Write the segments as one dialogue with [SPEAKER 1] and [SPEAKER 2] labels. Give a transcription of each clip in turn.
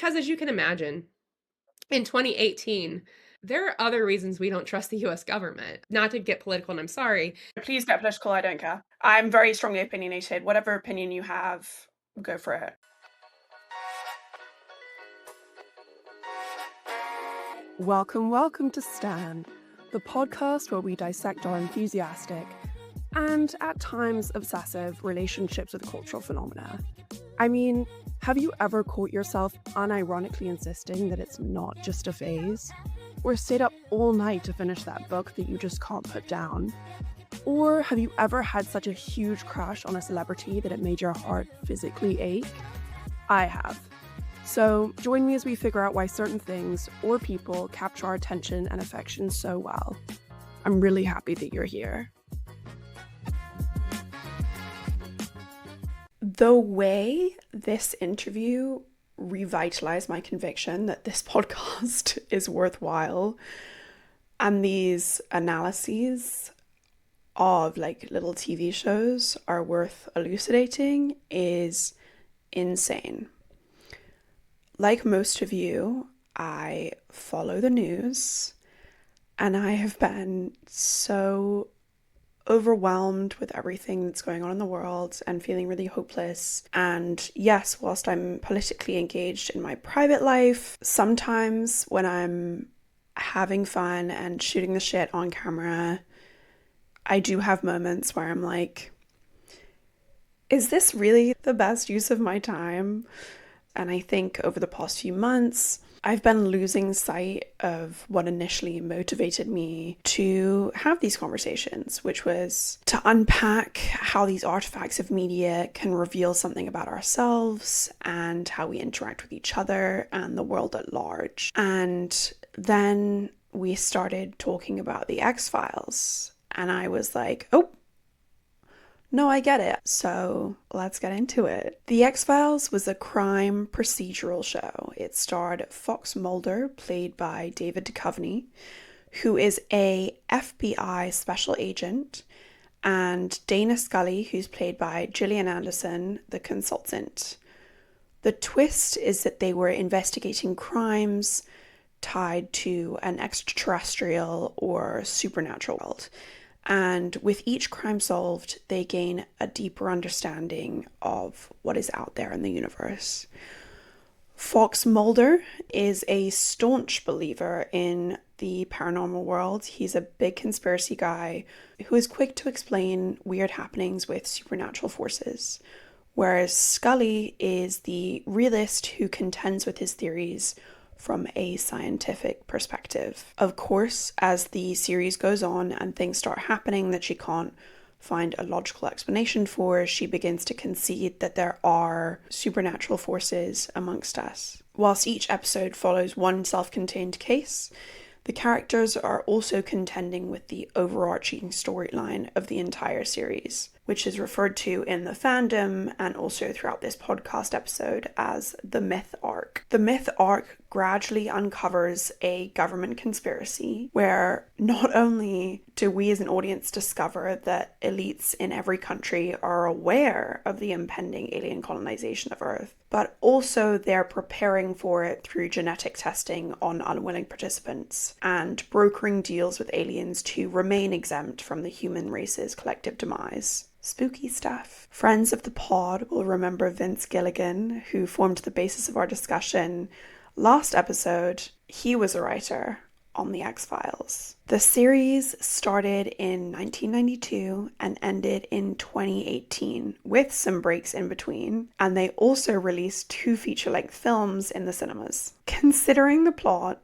[SPEAKER 1] Because as you can imagine, in 2018, there are other reasons we don't trust the US government. Not to get political, and I'm sorry.
[SPEAKER 2] Please get political, I don't care. I'm very strongly opinionated. Whatever opinion you have, go for it.
[SPEAKER 3] Welcome to Stan, the podcast where we dissect our enthusiastic and at times obsessive relationships with cultural phenomena. I mean, have you ever caught yourself unironically insisting that it's not just a phase? Or stayed up all night to finish that book that you just can't put down? Or have you ever had such a huge crush on a celebrity that it made your heart physically ache? I have. So join me as we figure out why certain things or people capture our attention and affection so well. I'm really happy that you're here. The way this interview revitalized my conviction that this podcast is worthwhile and these analyses of like little TV shows are worth elucidating is insane. Like most of you, I follow the news and I have been so overwhelmed with everything that's going on in the world and feeling really hopeless. And yes, whilst I'm politically engaged in my private life, sometimes when I'm having fun and shooting the shit on camera, I do have moments where I'm like, is this really the best use of my time? And I think over the past few months, I've been losing sight of what initially motivated me to have these conversations, which was to unpack how these artifacts of media can reveal something about ourselves and how we interact with each other and the world at large. And then we started talking about the X-Files, and I was like, oh, no, I get it. So let's get into it. The X-Files was a crime procedural show. It starred Fox Mulder, played by David Duchovny, who is a FBI special agent, and Dana Scully, who's played by Gillian Anderson, the consultant. The twist is that they were investigating crimes tied to an extraterrestrial or supernatural world. And with each crime solved, they gain a deeper understanding of what is out there in the universe. Fox Mulder is a staunch believer in the paranormal world. He's a big conspiracy guy who is quick to explain weird happenings with supernatural forces, whereas Scully is the realist who contends with his theories from a scientific perspective. Of course, as the series goes on and things start happening that she can't find a logical explanation for, she begins to concede that there are supernatural forces amongst us. Whilst each episode follows one self-contained case, the characters are also contending with the overarching storyline of the entire series, which is referred to in the fandom and also throughout this podcast episode as the myth arc. The myth arc gradually uncovers a government conspiracy where not only do we as an audience discover that elites in every country are aware of the impending alien colonization of Earth, but also they're preparing for it through genetic testing on unwilling participants and brokering deals with aliens to remain exempt from the human race's collective demise. Spooky stuff. Friends of the pod will remember Vince Gilligan, who formed the basis of our discussion last episode. He was a writer on the X-Files. The series started in 1992 and ended in 2018, with some breaks in between, and they also released 2 feature-length films in the cinemas. Considering the plot,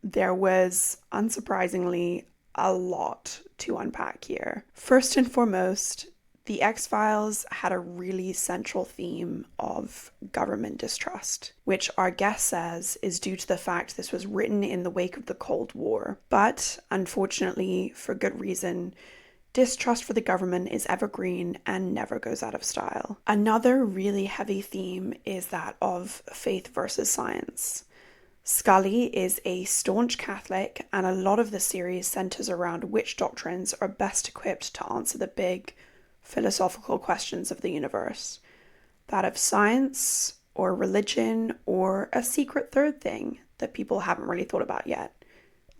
[SPEAKER 3] there was, unsurprisingly, a lot to unpack here. First and foremost, the X-Files had a really central theme of government distrust, which our guest says is due to the fact this was written in the wake of the Cold War. But, unfortunately, for good reason, distrust for the government is evergreen and never goes out of style. Another really heavy theme is that of faith versus science. Scully is a staunch Catholic, and a lot of the series centers around which doctrines are best equipped to answer the big philosophical questions of the universe. That of science or religion, or a secret third thing that people haven't really thought about yet,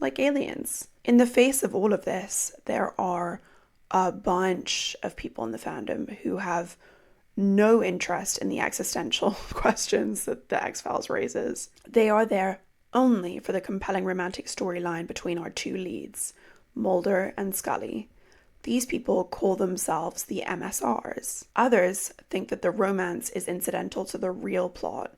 [SPEAKER 3] like aliens. In the face of all of this, there are a bunch of people in the fandom who have no interest in the existential questions that the X-Files raises. They are there only for the compelling romantic storyline between our two leads, Mulder and Scully. These people call themselves the MSRs. Others think that the romance is incidental to the real plot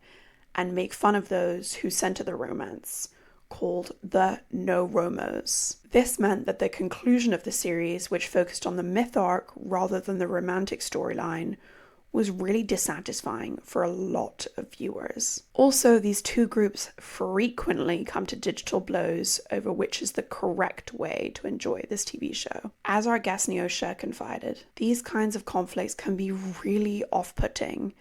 [SPEAKER 3] and make fun of those who center the romance, called the no-romos. This meant that the conclusion of the series, which focused on the myth arc rather than the romantic storyline, was really dissatisfying for a lot of viewers. Also, these two groups frequently come to digital blows over which is the correct way to enjoy this TV show. As our guest Neoshia confided, these kinds of conflicts can be really off-putting,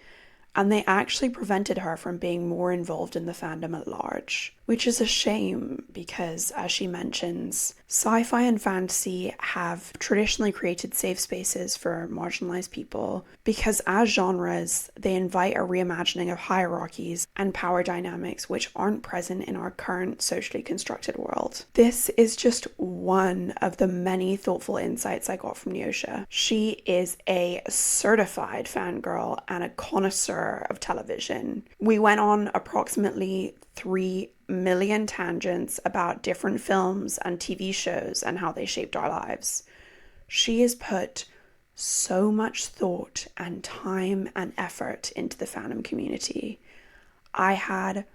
[SPEAKER 3] and they actually prevented her from being more involved in the fandom at large, which is a shame because, as she mentions, sci-fi and fantasy have traditionally created safe spaces for marginalized people because as genres, they invite a reimagining of hierarchies and power dynamics which aren't present in our current socially constructed world. This is just one of the many thoughtful insights I got from Neoshia. She is a certified fangirl and a connoisseur of television. We went on approximately 3 million tangents about different films and TV shows and how they shaped our lives. She has put so much thought and time and effort into the fandom community. I had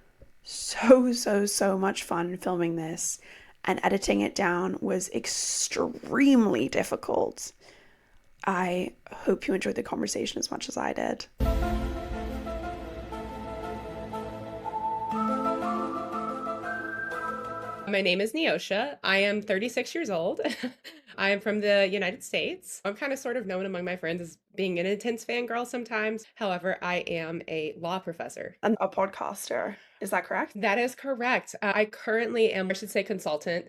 [SPEAKER 3] so much fun filming this, and editing it down was extremely difficult. I hope you enjoyed the conversation as much as I did.
[SPEAKER 1] My name is Neoshia. I am 36 years old. I am from the United States. I'm kind of sort of known among my friends as being an intense fangirl sometimes. However, I am a law professor.
[SPEAKER 2] And a podcaster. Is that correct?
[SPEAKER 1] That is correct. I currently am, I should say, consultant.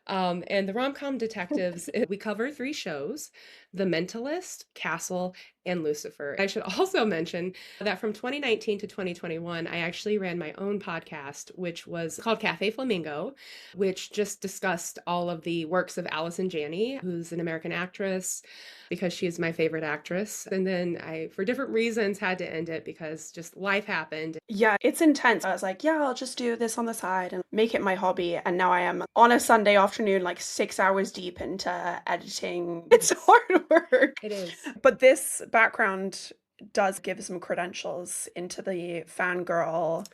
[SPEAKER 1] And the rom-com detectives, we cover 3 shows: The Mentalist, Castle, and Lucifer. I should also mention that from 2019 to 2021, I actually ran my own podcast, which was called Cafe Flamingo, which just discussed all of the works of Allison Janney, who's an American actress, because she is my favorite actress. And then I, for different reasons, had to end it because just life happened.
[SPEAKER 2] Yeah, it's intense. I was like, yeah, I'll just do this on the side and make it my hobby. And now I am on a Sunday afternoon, like 6 hours deep into editing. It's hard work.
[SPEAKER 1] It is.
[SPEAKER 2] But this background does give some credentials into the fangirl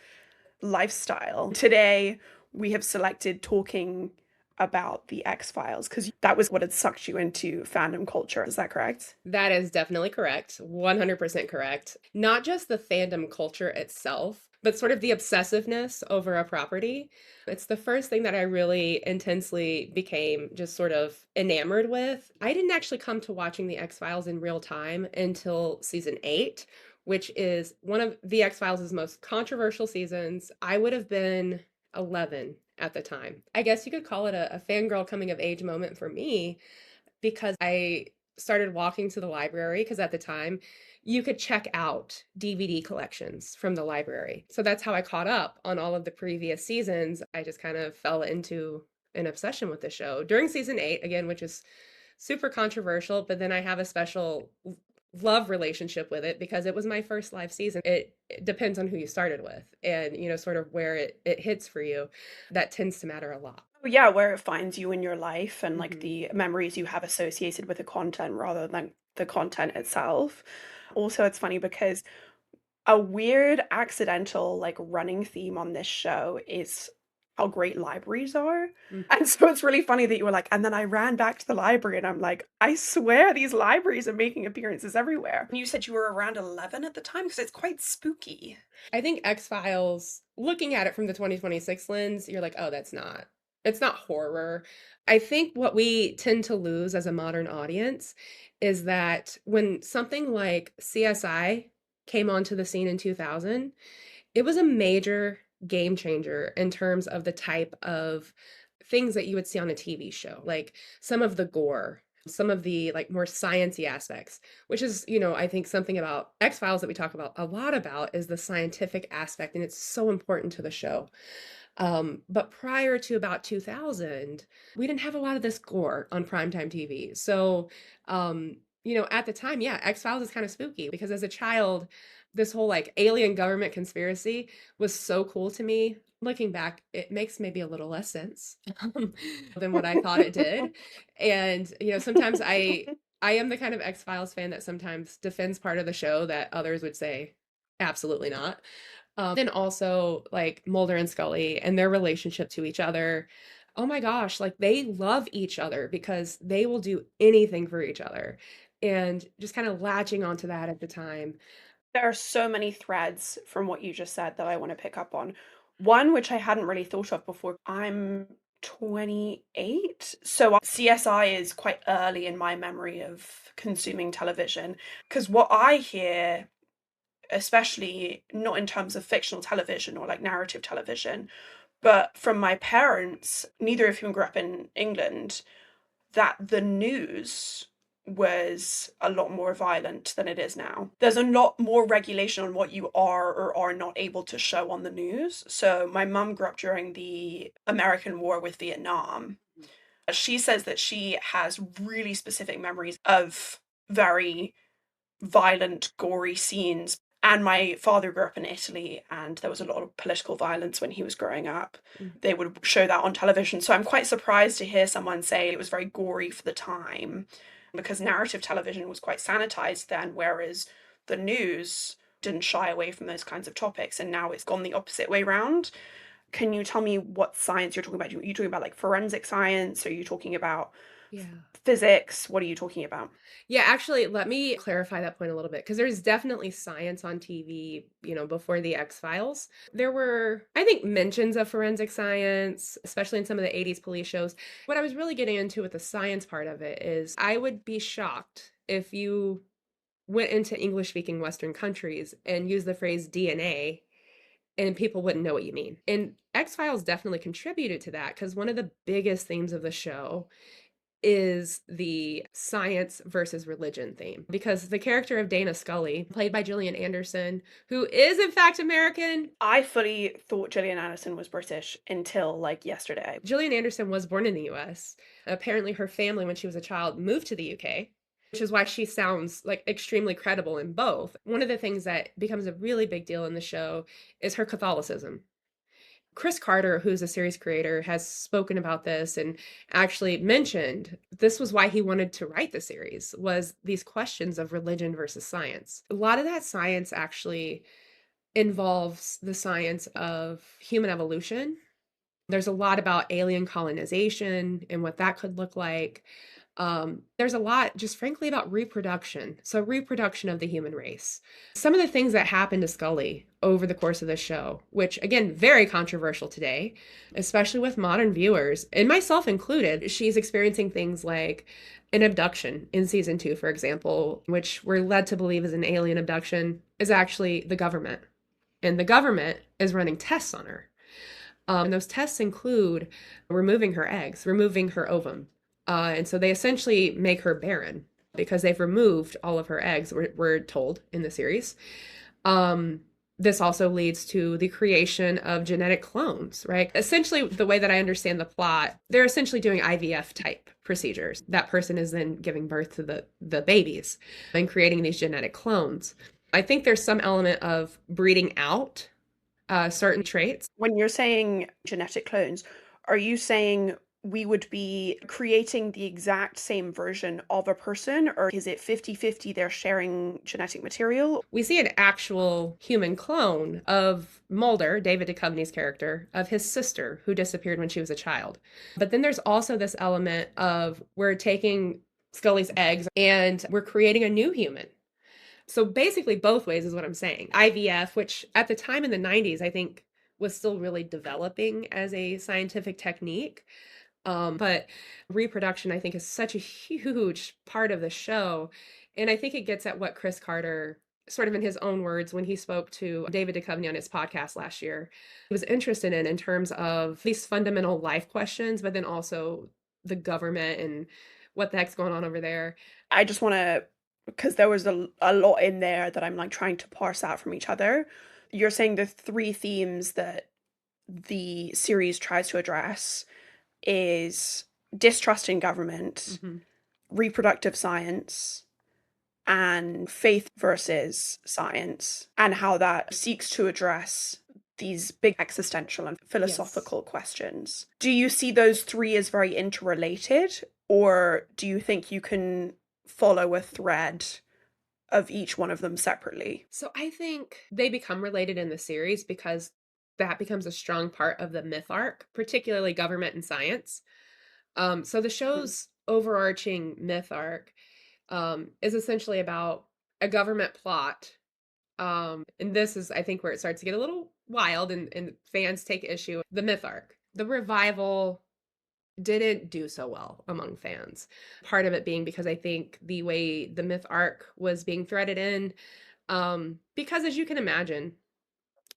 [SPEAKER 2] lifestyle. Today, we have selected talking about the X-Files because that was what had sucked you into fandom culture. Is that correct?
[SPEAKER 1] That is definitely correct. 100% correct. Not just the fandom culture itself, but sort of the obsessiveness over a property. It's the first thing that I really intensely became just sort of enamored with. I didn't actually come to watching the X-Files in real time until season 8, which is one of the X-Files' most controversial seasons. I would have been 11 at the time. I guess you could call it a fangirl coming of age moment for me because I started walking to the library because at the time you could check out DVD collections from the library. So that's how I caught up on all of the previous seasons. I just kind of fell into an obsession with the show during season 8, again, which is super controversial, but then I have a special love relationship with it because it was my first live season. It depends on who you started with and, you know, sort of where it hits for you. That tends to matter a lot.
[SPEAKER 2] Yeah, where it finds you in your life and like the memories you have associated with the content rather than the content itself. Also, it's funny because a weird accidental like running theme on this show is how great libraries are. And so it's really funny that you were like, and then I ran back to the library and I'm like, I swear these libraries are making appearances everywhere. You said you were around 11 at the time because it's quite spooky.
[SPEAKER 1] I think X-Files, looking at it from the 2026 lens, you're like, oh, it's not horror. I think what we tend to lose as a modern audience is that when something like CSI came onto the scene in 2000, it was a major game changer in terms of the type of things that you would see on a TV show, like some of the gore, some of the like more sciencey aspects, which is, I think something about X-Files that we talk about a lot about is the scientific aspect, and it's so important to the show. But prior to about 2000, we didn't have a lot of this gore on primetime TV. So, at the time, yeah, X-Files is kind of spooky because as a child, this whole like alien government conspiracy was so cool to me. Looking back, it makes maybe a little less sense than what I thought it did. And, sometimes I am the kind of X-Files fan that sometimes defends part of the show that others would say absolutely not. Then also like Mulder and Scully and their relationship to each other. Oh my gosh, like they love each other because they will do anything for each other. And just kind of latching onto that at the time.
[SPEAKER 2] There are so many threads from what you just said that I want to pick up on. One, which I hadn't really thought of before, I'm 28. So CSI is quite early in my memory of consuming television. Because what I hear, especially not in terms of fictional television or like narrative television, but from my parents, neither of whom grew up in England, that the news was a lot more violent than it is now. There's a lot more regulation on what you are or are not able to show on the news. So my mum grew up during the American War with Vietnam. She says that she has really specific memories of very violent, gory scenes. And my father grew up in Italy, and there was a lot of political violence when he was growing up. They would show that on television. So I'm quite surprised to hear someone say it was very gory for the time, because narrative television was quite sanitized then, whereas the news didn't shy away from those kinds of topics. And now it's gone the opposite way round. Can you tell me what science you're talking about? Are you talking about like forensic science? Are you talking about
[SPEAKER 1] Yeah.
[SPEAKER 2] physics? What are you talking about?
[SPEAKER 1] Yeah, actually, let me clarify that point a little bit because there's definitely science on TV, before the X-Files. There were, I think, mentions of forensic science, especially in some of the 80s police shows. What I was really getting into with the science part of it is I would be shocked if you went into English-speaking Western countries and used the phrase DNA and people wouldn't know what you mean. And X-Files definitely contributed to that because one of the biggest themes of the show is the science versus religion theme. Because the character of Dana Scully, played by Gillian Anderson, who is in fact American.
[SPEAKER 2] I fully thought Gillian Anderson was British until like yesterday.
[SPEAKER 1] Gillian Anderson was born in the US. Apparently her family, when she was a child, moved to the UK, which is why she sounds like extremely credible in both. One of the things that becomes a really big deal in the show is her Catholicism. Chris Carter, who's a series creator, has spoken about this and actually mentioned this was why he wanted to write the series, was these questions of religion versus science. A lot of that science actually involves the science of human evolution. There's a lot about alien colonization and what that could look like. There's a lot, just frankly, about reproduction. So, reproduction of the human race. Some of the things that happened to Scully over the course of the show, which, again, very controversial today, especially with modern viewers, and myself included, she's experiencing things like an abduction in season 2, for example, which we're led to believe is an alien abduction, is actually the government. And the government is running tests on her. And those tests include removing her eggs, removing her ovum. And so they essentially make her barren because they've removed all of her eggs, we're told in the series. This also leads to the creation of genetic clones, right? Essentially, the way that I understand the plot, they're essentially doing IVF type procedures. That person is then giving birth to the babies and creating these genetic clones. I think there's some element of breeding out certain traits.
[SPEAKER 2] When you're saying genetic clones, are you saying we would be creating the exact same version of a person, or is it 50-50 they're sharing genetic material?
[SPEAKER 1] We see an actual human clone of Mulder, David Duchovny's character, of his sister who disappeared when she was a child. But then there's also this element of we're taking Scully's eggs and we're creating a new human. So basically both ways is what I'm saying. IVF, which at the time in the 90s, I think was still really developing as a scientific technique. But reproduction, I think, is such a huge part of the show. And I think it gets at what Chris Carter, sort of in his own words, when he spoke to David Duchovny on his podcast last year, he was interested in terms of these fundamental life questions, but then also the government and what the heck's going on over there.
[SPEAKER 2] I just want to, because there was a lot in there that I'm like trying to parse out from each other. You're saying the three themes that the series tries to address is distrust in government,
[SPEAKER 1] Hmm.
[SPEAKER 2] reproductive science, and faith versus science, and how that seeks to address these big existential and
[SPEAKER 1] Yes.
[SPEAKER 2] philosophical questions. Do you see those three as very interrelated, or do you think you can follow a thread of each one of them separately?
[SPEAKER 1] So I think they become related in the series because that becomes a strong part of the myth arc, particularly government and science. So the
[SPEAKER 2] Mhm.
[SPEAKER 1] show's overarching myth arc is essentially about a government plot. And this is, I think, where it starts to get a little wild and fans take issue. The myth arc, the revival didn't do so well among fans. Part of it being because I think the way the myth arc was being threaded in, because as you can imagine,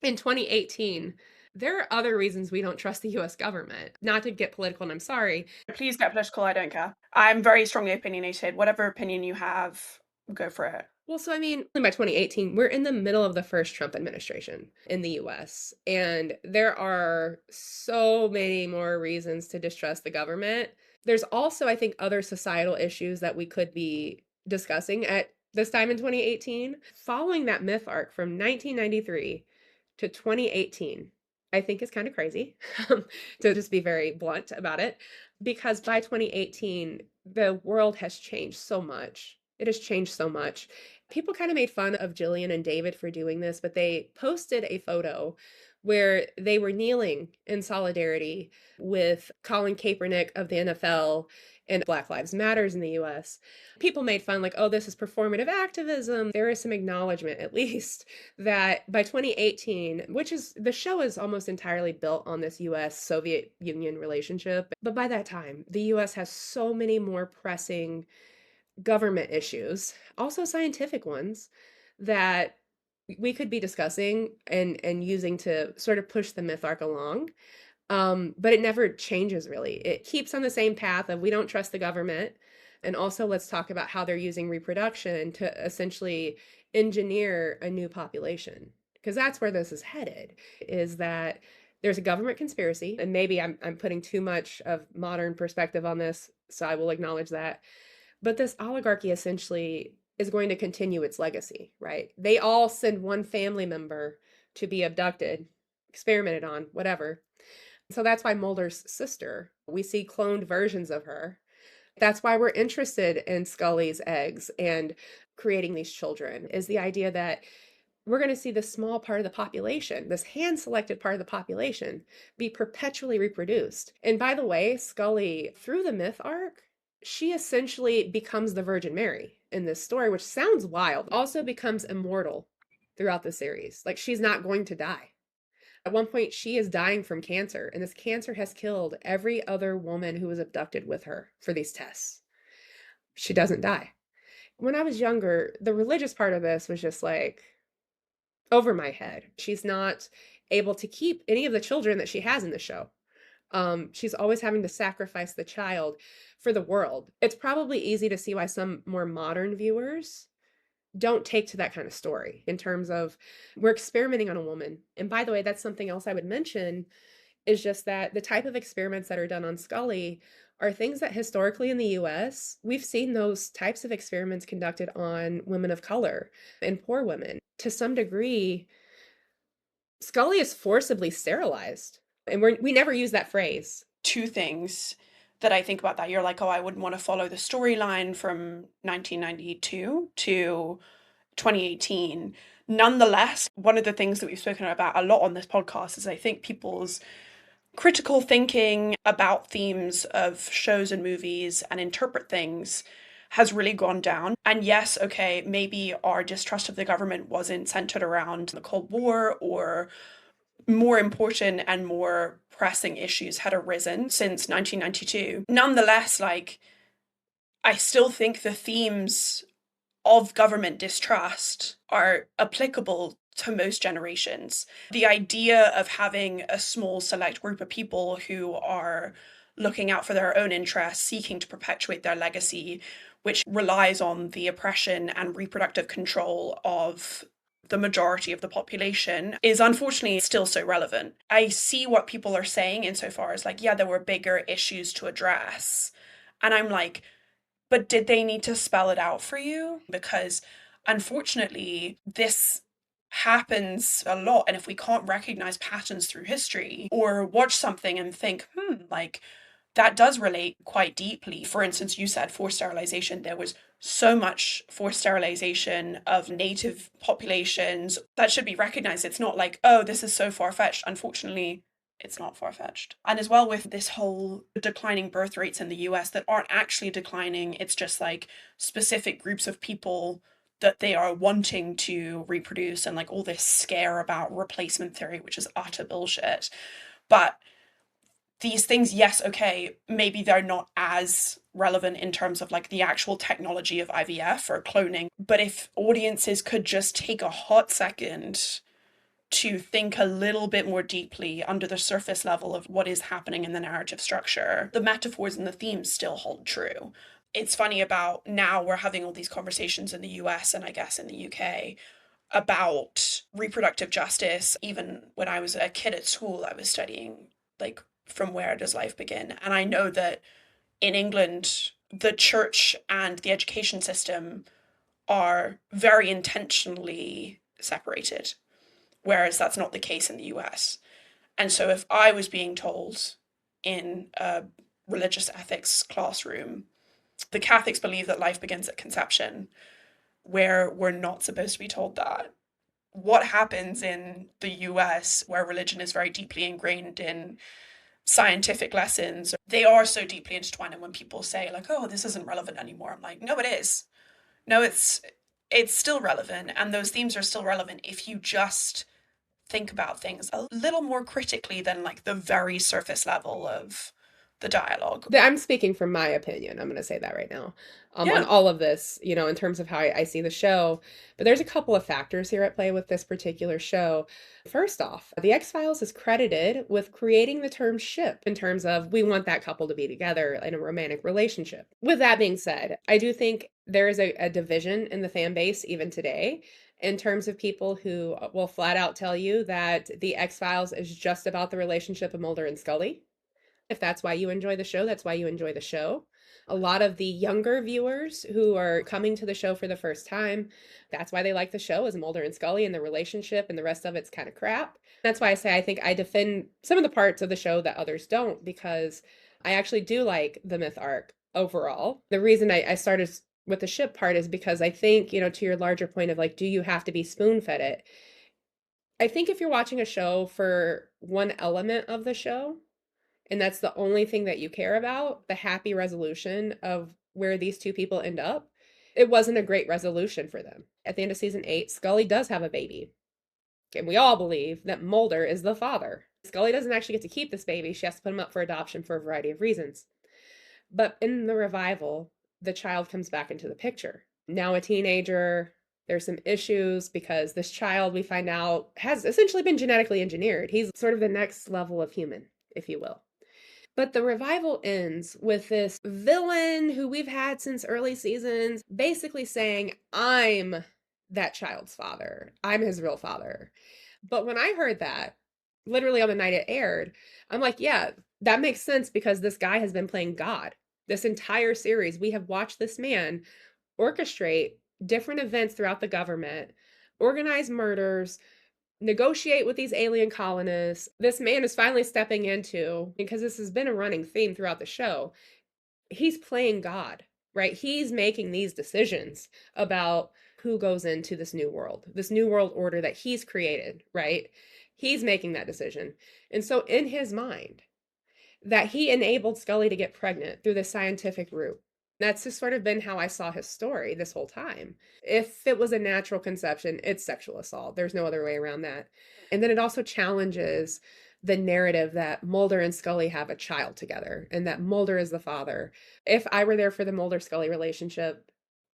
[SPEAKER 1] in 2018, there are other reasons we don't trust the US government. Not to get political, and I'm sorry.
[SPEAKER 2] Please get political, I don't care. I'm very strongly opinionated. Whatever opinion you have, go for it.
[SPEAKER 1] Well, so I mean, by 2018, we're in the middle of the first Trump administration in the US, and there are so many more reasons to distrust the government. There's also, I think, other societal issues that we could be discussing at this time in 2018. Following that myth arc from 1993 to 2018, I think is kind of crazy, to just be very blunt about it, because by 2018, the world has changed so much. It has changed so much. People kind of made fun of Jillian and David for doing this, but they posted a photo where they were kneeling in solidarity with Colin Kaepernick of the NFL and Black Lives Matters in the US. People made fun, like, oh, this is performative activism. There is some acknowledgement, at least, that by 2018, which is the show is almost entirely built on this US Soviet Union relationship. But by that time, the US has so many more pressing government issues, also scientific ones, that we could be discussing and using to sort of push the myth arc along. But it never changes really. It keeps on the same path of we don't trust the government. And also let's talk about how they're using reproduction to essentially engineer a new population. Because that's where this is headed, is that there's a government conspiracy, and maybe I'm putting too much of modern perspective on this, so I will acknowledge that. But this oligarchy essentially is going to continue its legacy, right? They all send one family member to be abducted, experimented on, whatever. So that's why Mulder's sister, we see cloned versions of her. That's why we're interested in Scully's eggs and creating these children, is the idea that we're going to see this small part of the population, this hand selected part of the population, be perpetually reproduced. And by the way, Scully, through the myth arc, she essentially becomes the Virgin Mary in this story, which sounds wild, also becomes immortal throughout the series. Like she's not going to die. At one point, she is dying from cancer, and this cancer has killed every other woman who was abducted with her for these tests. She doesn't die. When I was younger, the religious part of this was just like, over my head. She's not able to keep any of the children that she has in the show. She's always having to sacrifice the child for the world. It's probably easy to see why some more modern viewers don't take to that kind of story in terms of we're experimenting on a woman. And by the way, that's something else I would mention is just that the type of experiments that are done on Scully are things that historically in the US, we've seen those types of experiments conducted on women of color and poor women. To some degree, Scully is forcibly sterilized. And we never use that phrase.
[SPEAKER 2] Two things that I think about that. You're like, oh, I wouldn't want to follow the storyline from 1992 to 2018. Nonetheless, one of the things that we've spoken about a lot on this podcast is I think people's critical thinking about themes of shows and movies and interpret things has really gone down. And yes, okay, maybe our distrust of the government wasn't centered around the Cold War, or more important and more pressing issues had arisen since 1992. Nonetheless, like, I still think the themes of government distrust are applicable to most generations. The idea of having a small select group of people who are looking out for their own interests, seeking to perpetuate their legacy, which relies on the oppression and reproductive control of the majority of the population, is unfortunately still so relevant. I see what people are saying insofar as like, yeah, there were bigger issues to address. And I'm like, but did they need to spell it out for you? Because unfortunately, this happens a lot. And if we can't recognize patterns through history or watch something and think, like that does relate quite deeply. For instance, you said forced sterilization. There was so much forced sterilization of native populations that should be recognized. It's not like, oh, this is so far-fetched. Unfortunately, it's not far-fetched. And as well with this whole declining birth rates in the US that aren't actually declining, it's just like specific groups of people that they are wanting to reproduce, and like all this scare about replacement theory, which is utter bullshit. But these things, yes, okay, maybe they're not as relevant in terms of like the actual technology of IVF or cloning, but if audiences could just take a hot second to think a little bit more deeply under the surface level of what is happening in the narrative structure, the metaphors and the themes still hold true. It's funny about now we're having all these conversations in the US and I guess in the UK about reproductive justice. Even when I was a kid at school, I was studying like from where does life begin? And I know that in England, the church and the education system are very intentionally separated, whereas that's not the case in the US. And so if I was being told in a religious ethics classroom, the Catholics believe that life begins at conception, where we're not supposed to be told that. What happens in the US, where religion is very deeply ingrained in scientific lessons, they are so deeply intertwined. And when people say like, oh, this isn't relevant anymore, I'm like, no, it is. No, it's still relevant, and those themes are still relevant if you just think about things a little more critically than like the very surface level of the dialogue.
[SPEAKER 1] I'm speaking from my opinion. I'm going to say that right now, on
[SPEAKER 2] Yeah.
[SPEAKER 1] all of this, in terms of how I see the show. But there's a couple of factors here at play with this particular show. First off, The X-Files is credited with creating the term ship in terms of we want that couple to be together in a romantic relationship. With that being said, I do think there is a division in the fan base even today in terms of people who will flat out tell you that The X-Files is just about the relationship of Mulder and Scully. If that's why you enjoy the show, that's why you enjoy the show. A lot of the younger viewers who are coming to the show for the first time, that's why they like the show, is Mulder and Scully and the relationship, and the rest of it's kind of crap. That's why I say I think I defend some of the parts of the show that others don't, because I actually do like the myth arc overall. The reason I started with the ship part is because I think, to your larger point of like, do you have to be spoon fed it? I think if you're watching a show for one element of the show, and that's the only thing that you care about, the happy resolution of where these two people end up, it wasn't a great resolution for them. At the end of season 8, Scully does have a baby. And we all believe that Mulder is the father. Scully doesn't actually get to keep this baby. She has to put him up for adoption for a variety of reasons. But in the revival, the child comes back into the picture. Now a teenager, there's some issues because this child, we find out, has essentially been genetically engineered. He's sort of the next level of human, if you will. But the revival ends with this villain who we've had since early seasons basically saying, I'm that child's father. I'm his real father. But when I heard that, literally on the night it aired, I'm like, yeah, that makes sense because this guy has been playing God. This entire series, we have watched this man orchestrate different events throughout the government, organize murders, negotiate with these alien colonists. This man is finally stepping into, because this has been a running theme throughout the show, he's playing God, right? He's making these decisions about who goes into this new world order that he's created, right? He's making that decision. And so in his mind, that he enabled Scully to get pregnant through the scientific route. That's just sort of been how I saw his story this whole time. If it was a natural conception, it's sexual assault. There's no other way around that. And then it also challenges the narrative that Mulder and Scully have a child together and that Mulder is the father. If I were there for the Mulder Scully relationship,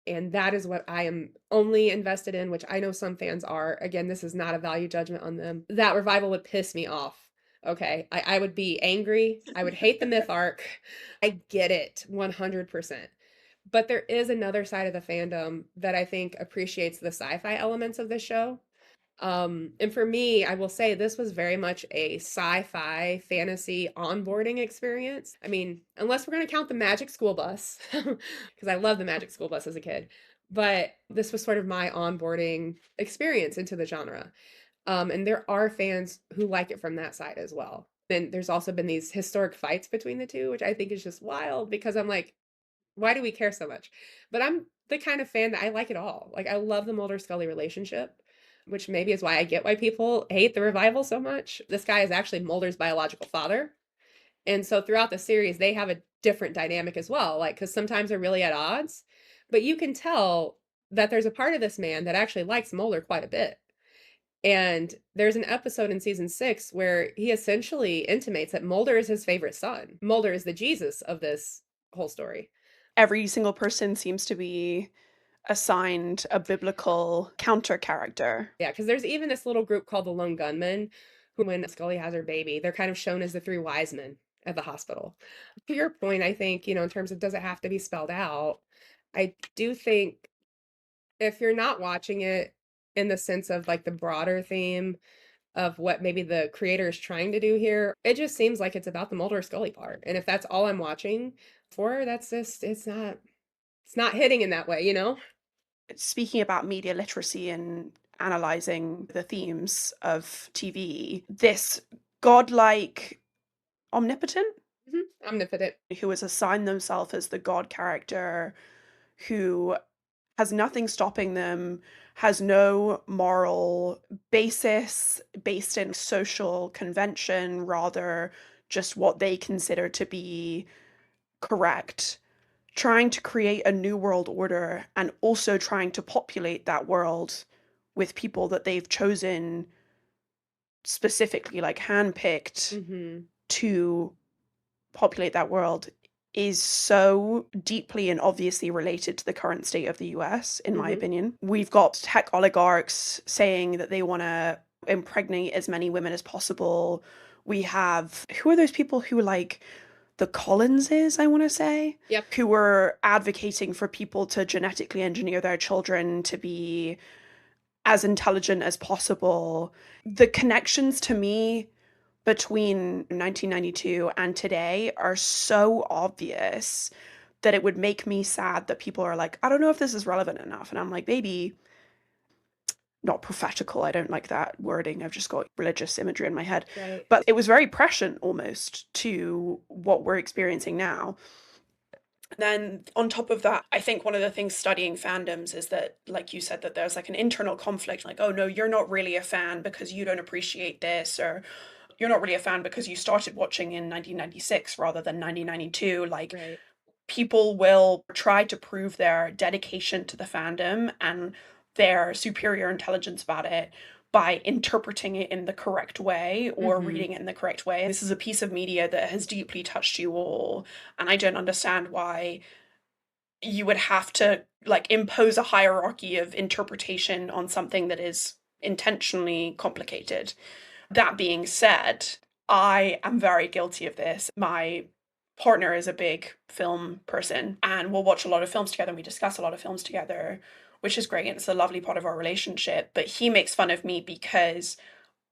[SPEAKER 1] and that is what I am only invested in, which I know some fans are, again, this is not a value judgment on them, that revival would piss me off Okay. I would be angry. I would hate the myth arc. I get it 100%. But there is another side of the fandom that I think appreciates the sci-fi elements of this show. And for me, I will say this was very much a sci-fi fantasy onboarding experience. I mean, unless we're going to count the Magic School Bus, because I love the Magic School Bus as a kid, but this was sort of my onboarding experience into the genre. And there are fans who like it from that side as well. Then there's also been these historic fights between the two, which I think is just wild because I'm like, why do we care so much? But I'm the kind of fan that I like it all. Like I love the Mulder Scully relationship, which maybe is why I get why people hate the revival so much. This guy is actually Mulder's biological father. And so throughout the series, they have a different dynamic as well. Like, because sometimes they're really at odds, but you can tell that there's a part of this man that actually likes Mulder quite a bit. And there's an episode in season 6 where he essentially intimates that Mulder is his favorite son. Mulder is the Jesus of this whole story.
[SPEAKER 2] Every single person seems to be assigned a biblical counter character.
[SPEAKER 1] Yeah, because there's even this little group called the Lone Gunmen, who, when Scully has her baby, they're kind of shown as the three wise men at the hospital. To your point, I think, in terms of does it have to be spelled out, I do think if you're not watching it in the sense of like the broader theme of what maybe the creator is trying to do here, it just seems like it's about the Mulder Scully part. And if that's all I'm watching for, that's just it's not hitting in that way.
[SPEAKER 2] Speaking about media literacy and analyzing the themes of TV, this godlike omnipotent
[SPEAKER 1] Omnipotent.
[SPEAKER 2] who has assigned themselves as the god character, who has nothing stopping them, has no moral basis based in social convention, rather just what they consider to be correct, trying to create a new world order and also trying to populate that world with people that they've chosen specifically, like handpicked
[SPEAKER 1] Hmm.
[SPEAKER 2] to populate that world, is so deeply and obviously related to the current state of the US, in my
[SPEAKER 1] Hmm.
[SPEAKER 2] opinion. We've got tech oligarchs saying that they want to impregnate as many women as possible. We have, who are those people who like the Collinses, I want to say,
[SPEAKER 1] Yep.
[SPEAKER 2] who were advocating for people to genetically engineer their children to be as intelligent as possible. The connections to me between 1992 and today are so obvious that it would make me sad that people are like, I don't know if this is relevant enough. And I'm like, baby, not prophetical. I don't like that wording. I've just got religious imagery in my head.
[SPEAKER 1] Right.
[SPEAKER 2] But it was very prescient almost to what we're experiencing now. Then on top of that, I think one of the things studying fandoms is that, like you said, that there's like an internal conflict, like, oh no, you're not really a fan because you don't appreciate this, or you're not really a fan because you started watching in 1996 rather than 1992. Like,
[SPEAKER 1] Right.
[SPEAKER 2] people will try to prove their dedication to the fandom and their superior intelligence about it by interpreting it in the correct way or
[SPEAKER 1] Hmm.
[SPEAKER 2] reading it in the correct way. This is a piece of media that has deeply touched you all, and I don't understand why you would have to like impose a hierarchy of interpretation on something that is intentionally complicated. That being said, I am very guilty of this. My partner is a big film person and we'll watch a lot of films together and we discuss a lot of films together, which is great and it's a lovely part of our relationship. But he makes fun of me because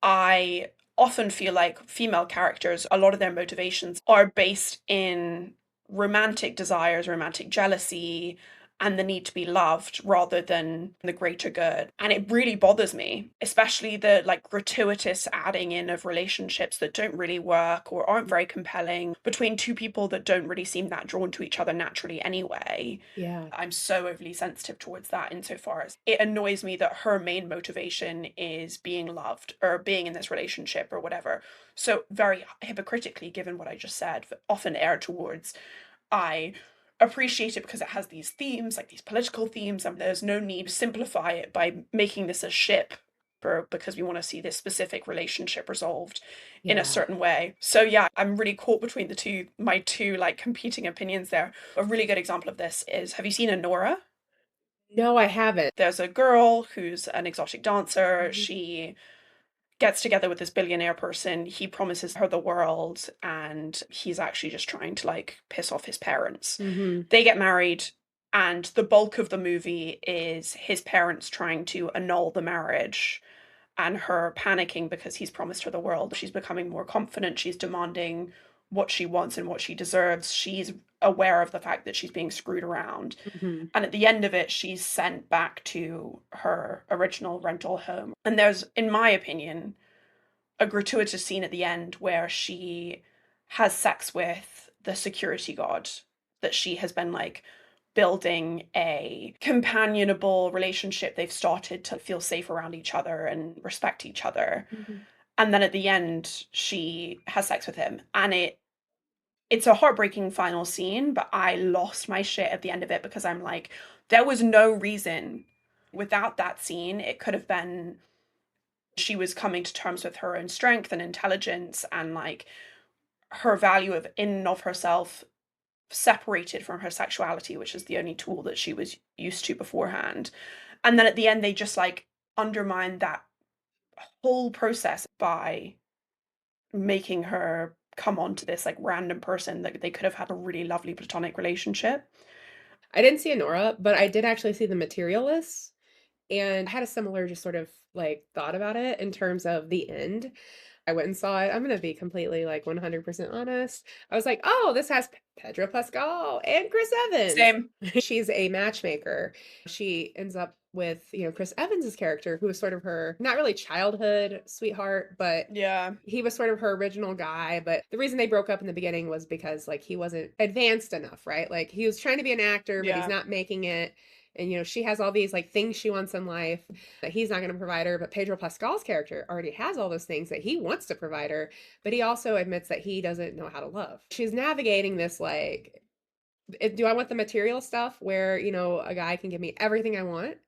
[SPEAKER 2] I often feel like female characters, a lot of their motivations are based in romantic desires, romantic jealousy, and the need to be loved rather than the greater good. And it really bothers me, especially the like gratuitous adding in of relationships that don't really work or aren't very compelling between two people that don't really seem that drawn to each other naturally anyway.
[SPEAKER 1] Yeah.
[SPEAKER 2] I'm so overly sensitive towards that insofar as it annoys me that her main motivation is being loved or being in this relationship or whatever. So very hypocritically, given what I just said, often err towards I appreciate it because it has these themes, like these political themes, and there's no need to simplify it by making this a ship because we want to see this specific relationship resolved in a
[SPEAKER 1] Yeah.
[SPEAKER 2] certain way. So yeah, I'm really caught between my two like competing opinions there. A really good example of this is, have you seen Honora?
[SPEAKER 1] No, I haven't.
[SPEAKER 2] There's a girl who's an exotic dancer.
[SPEAKER 1] Mhm.
[SPEAKER 2] She gets together with this billionaire person. He promises her the world, and he's actually just trying to like piss off his parents.
[SPEAKER 1] Hmm.
[SPEAKER 2] They get married, and the bulk of the movie is his parents trying to annul the marriage and her panicking because he's promised her the world. She's becoming more confident. She's demanding what she wants and what she deserves. She's aware of the fact that she's being screwed around.
[SPEAKER 1] Hmm.
[SPEAKER 2] And at the end of it, she's sent back to her original rental home. And there's, in my opinion, a gratuitous scene at the end where she has sex with the security guard that she has been like building a companionable relationship. They've started to feel safe around each other and respect each other.
[SPEAKER 1] Hmm.
[SPEAKER 2] And then at the end, she has sex with him. And it's a heartbreaking final scene, but I lost my shit at the end of it because I'm like, there was no reason without that scene. It could have been she was coming to terms with her own strength and intelligence and like her value of in and of herself separated from her sexuality, which is the only tool that she was used to beforehand. And then at the end, they just like undermined that whole process by making her come on to this like random person that they could have had a really lovely platonic relationship.
[SPEAKER 1] I didn't see Anora, but I did actually see The Materialists, and I had a similar just sort of like thought about it in terms of the end. I went and saw it. I'm gonna be completely like 100% honest. I was like, oh, this has Pedro Pascal and Chris Evans.
[SPEAKER 2] Same.
[SPEAKER 1] She's a matchmaker. She ends up with, Chris Evans's character, who was sort of her, not really childhood sweetheart, but
[SPEAKER 2] Yeah.
[SPEAKER 1] he was sort of her original guy. But the reason they broke up in the beginning was because like he wasn't advanced enough, right? Like he was trying to be an actor, but he's
[SPEAKER 2] Yeah.
[SPEAKER 1] not making it. And she has all these like things she wants in life that he's not going to provide her. But Pedro Pascal's character already has all those things that he wants to provide her, but he also admits that he doesn't know how to love. She's navigating this like, do I want the material stuff where, a guy can give me everything I want?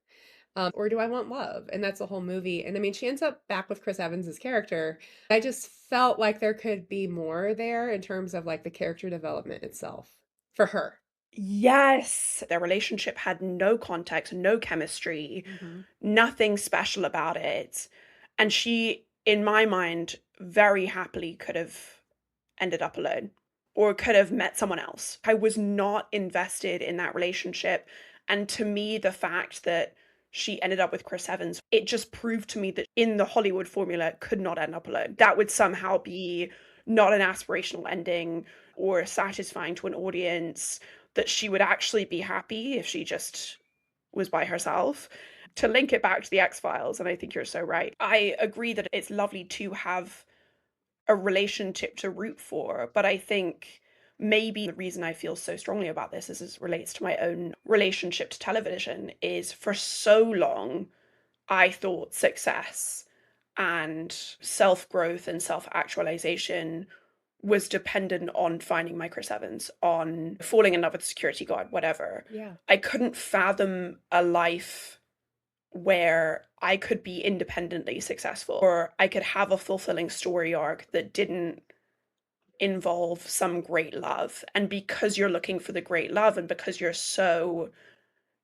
[SPEAKER 1] Or do I want love? And that's the whole movie. And I mean, she ends up back with Chris Evans's character. I just felt like there could be more there in terms of like the character development itself for her.
[SPEAKER 2] Yes. Their relationship had no context, no chemistry,
[SPEAKER 1] Mhm.
[SPEAKER 2] nothing special about it. And she, in my mind, very happily could have ended up alone or could have met someone else. I was not invested in that relationship. And to me, the fact that she ended up with Chris Evans, it just proved to me that in the Hollywood formula, it could not end up alone. That would somehow be not an aspirational ending or satisfying to an audience, that she would actually be happy if she just was by herself. To link it back to the X-Files, and I think you're so right, I agree that it's lovely to have a relationship to root for, but I think maybe the reason I feel so strongly about this is as it relates to my own relationship to television is for so long I thought success and self-growth and self-actualization was dependent on finding my Chris Evans, on falling in love with a security guard, whatever.
[SPEAKER 1] Yeah.
[SPEAKER 2] I couldn't fathom a life where I could be independently successful or I could have a fulfilling story arc that didn't involve some great love. And because you're looking for the great love and because you're so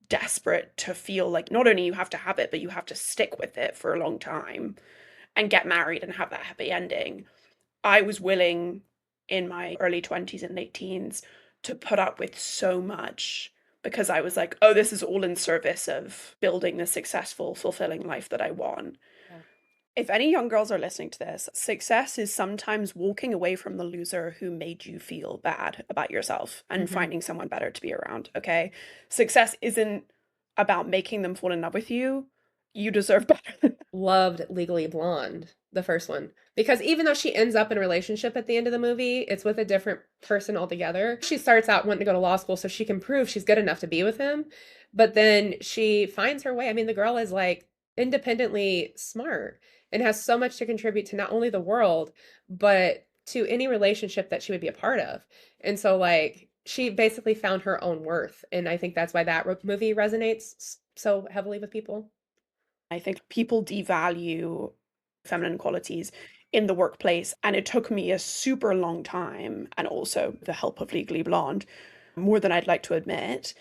[SPEAKER 2] desperate to feel like not only you have to have it, but you have to stick with it for a long time and get married and have that happy ending, I was willing in my early 20s and late teens to put up with so much because I was like, oh, this is all in service of building the successful, fulfilling life that I want.
[SPEAKER 1] Yeah.
[SPEAKER 2] If any young girls are listening to this, success is sometimes walking away from the loser who made you feel bad about yourself and
[SPEAKER 1] Mhm.
[SPEAKER 2] finding someone better to be around, okay? Success isn't about making them fall in love with you. You deserve better.
[SPEAKER 1] Loved Legally Blonde, the first one. Because even though she ends up in a relationship at the end of the movie, it's with a different person altogether. She starts out wanting to go to law school so she can prove she's good enough to be with him. But then she finds her way. I mean, the girl is like independently smart and has so much to contribute to not only the world, but to any relationship that she would be a part of. And so, like, she basically found her own worth. And I think that's why that movie resonates so heavily with people.
[SPEAKER 2] I think people devalue feminine qualities in the workplace. And it took me a super long time, and also the help of Legally Blonde, more than I'd like to admit,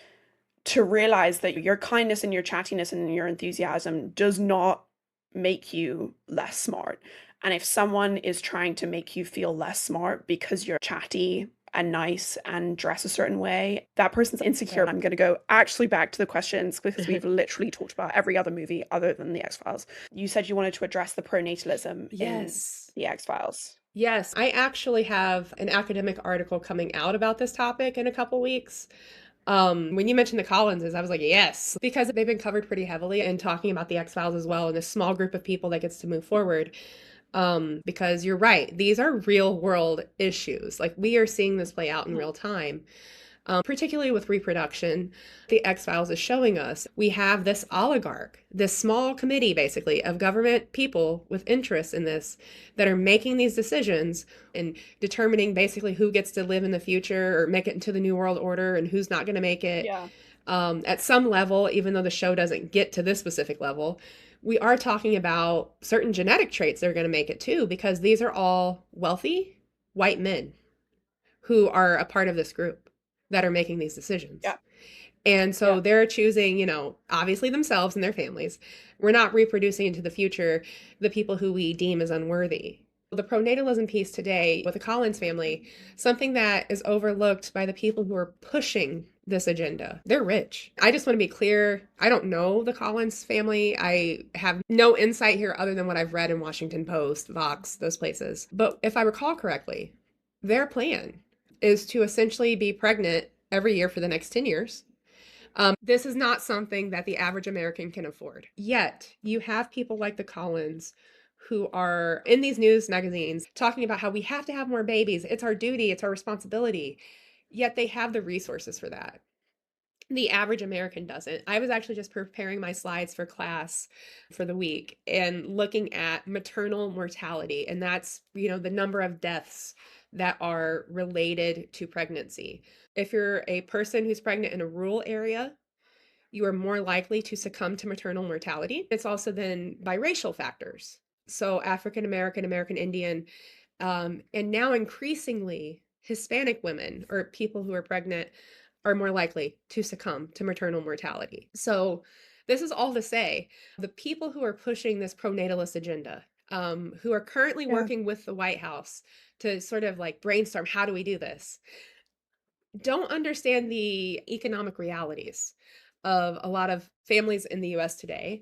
[SPEAKER 2] to realize that your kindness and your chattiness and your enthusiasm does not make you less smart. And if someone is trying to make you feel less smart because you're chatty and nice and dress a certain way, that person's insecure.
[SPEAKER 1] Yeah.
[SPEAKER 2] I'm going to go actually back to the questions because we've literally talked about every other movie other than The X-Files. You said you wanted to address the pronatalism in
[SPEAKER 1] Yes.
[SPEAKER 2] The X-Files.
[SPEAKER 1] Yes, I actually have an academic article coming out about this topic in a couple weeks. When you mentioned the Collinses, I was like, yes, because they've been covered pretty heavily and talking about the X-Files as well, and a small group of people that gets to move forward. Because you're right, these are real world issues. Like we are seeing this play out in real time. Particularly with reproduction, the X-Files is showing us we have this oligarch, this small committee basically of government people with interests in this that are making these decisions and determining basically who gets to live in the future or make it into the New World Order and who's not going to make it.
[SPEAKER 2] Yeah.
[SPEAKER 1] At some level, even though the show doesn't get to this specific level, we are talking about certain genetic traits that are going to make it too, because these are all wealthy white men who are a part of this group that are making these decisions.
[SPEAKER 2] Yeah.
[SPEAKER 1] And so
[SPEAKER 2] Yeah.
[SPEAKER 1] they're choosing, obviously themselves and their families. We're not reproducing into the future the people who we deem as unworthy. The pronatalism piece today with the Collins family, something that is overlooked by the people who are pushing this agenda. They're rich. I just want to be clear. I don't know the Collins family. I have no insight here other than what I've read in Washington Post, Vox, those places. But if I recall correctly, their plan is to essentially be pregnant every year for the next 10 years. This is not something that the average American can afford. Yet, you have people like the Collins who are in these news magazines talking about how we have to have more babies. It's our duty, it's our responsibility. Yet they have the resources for that. The average American doesn't. I was actually just preparing my slides for class for the week and looking at maternal mortality. And that's, the number of deaths that are related to pregnancy. If you're a person who's pregnant in a rural area, you are more likely to succumb to maternal mortality. It's also then by racial factors. So African American, American Indian, and now increasingly Hispanic women or people who are pregnant are more likely to succumb to maternal mortality. So this is all to say, the people who are pushing this pronatalist agenda, who are currently
[SPEAKER 2] Yeah.
[SPEAKER 1] working with the White House to sort of like brainstorm, how do we do this? Don't understand the economic realities of a lot of families in the US today,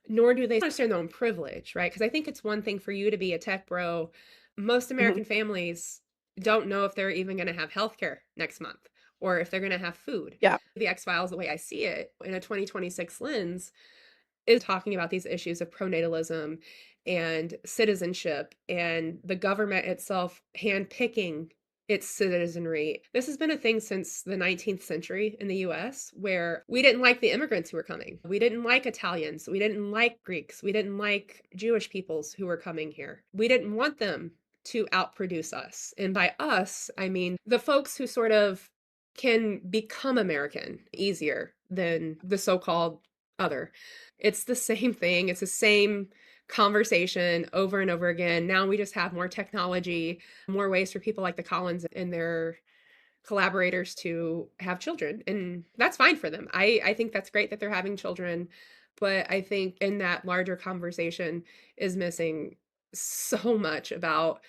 [SPEAKER 1] nor do they understand their own privilege, right? Because I think it's one thing for you to be a tech bro. Most American families don't know if they're even going to have healthcare next month or if they're going to have food.
[SPEAKER 2] Yeah.
[SPEAKER 1] The X-Files, the way I see it in a 2026 lens, is talking about these issues of pronatalism and citizenship and the government itself handpicking its citizenry. This has been a thing since the 19th century in the US, where we didn't like the immigrants who were coming. We didn't like Italians. We didn't like Greeks. We didn't like Jewish peoples who were coming here. We didn't want them to outproduce us. And by us, I mean the folks who sort of can become American easier than the so-called other. It's the same thing. It's the same conversation over and over again. Now we just have more technology, more ways for people like the Collins and their collaborators to have children. And that's fine for them. I think that's great that they're having children. But I think in that larger conversation is missing so much about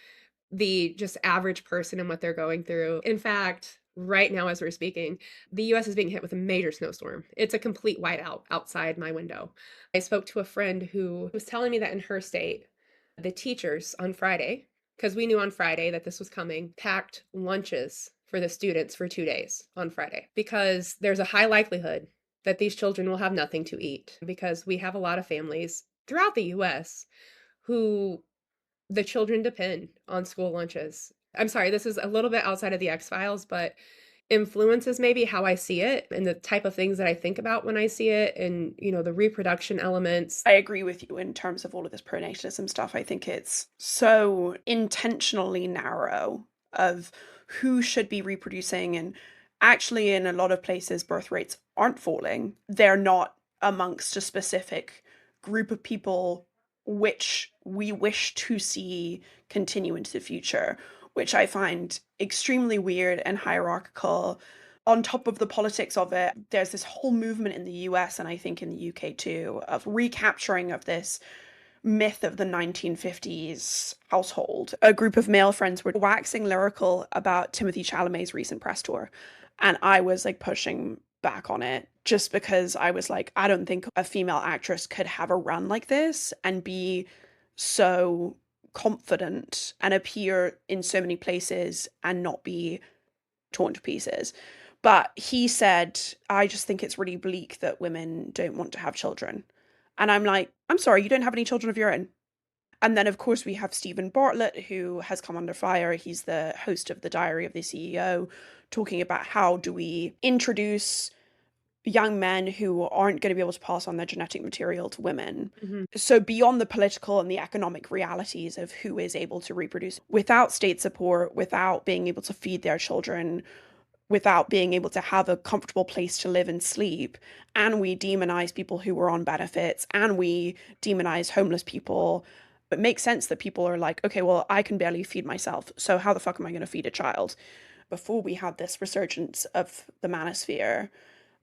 [SPEAKER 1] the just average person and what they're going through. In fact, right now as we're speaking, the US is being hit with a major snowstorm. It's a complete whiteout outside my window. I spoke to a friend who was telling me that in her state, the teachers on Friday, because we knew on Friday that this was coming, packed lunches for the students for 2 days on Friday because there's a high likelihood that these children will have nothing to eat because we have a lot of families throughout the US who the children depend on school lunches. I'm sorry, this is a little bit outside of the X-Files, but influences maybe how I see it and the type of things that I think about when I see it and, the reproduction elements.
[SPEAKER 2] I agree with you in terms of all of this pronatalism stuff. I think it's so intentionally narrow of who should be reproducing, and actually in a lot of places birth rates aren't falling. They're not amongst a specific group of people which we wish to see continue into the future, which I find extremely weird and hierarchical. On top of the politics of it, there's this whole movement in the US and I think in the UK too of recapturing of this myth of the 1950s household. A group of male friends were waxing lyrical about Timothy Chalamet's recent press tour, and I was like pushing back on it just because I was like, I don't think a female actress could have a run like this and be so confident and appear in so many places and not be torn to pieces. But he said, I just think it's really bleak that women don't want to have children. And I'm like, I'm sorry, you don't have any children of your own. And then, of course, we have Stephen Bartlett, who has come under fire. He's the host of The Diary of the CEO, talking about how do we introduce young men who aren't going to be able to pass on their genetic material to women.
[SPEAKER 1] Mhm.
[SPEAKER 2] So, beyond the political and the economic realities of who is able to reproduce without state support, without being able to feed their children, without being able to have a comfortable place to live and sleep, and we demonize people who are on benefits, and we demonize homeless people. It makes sense that people are like, okay, well, I can barely feed myself, so how the fuck am I going to feed a child? Before we had this resurgence of the manosphere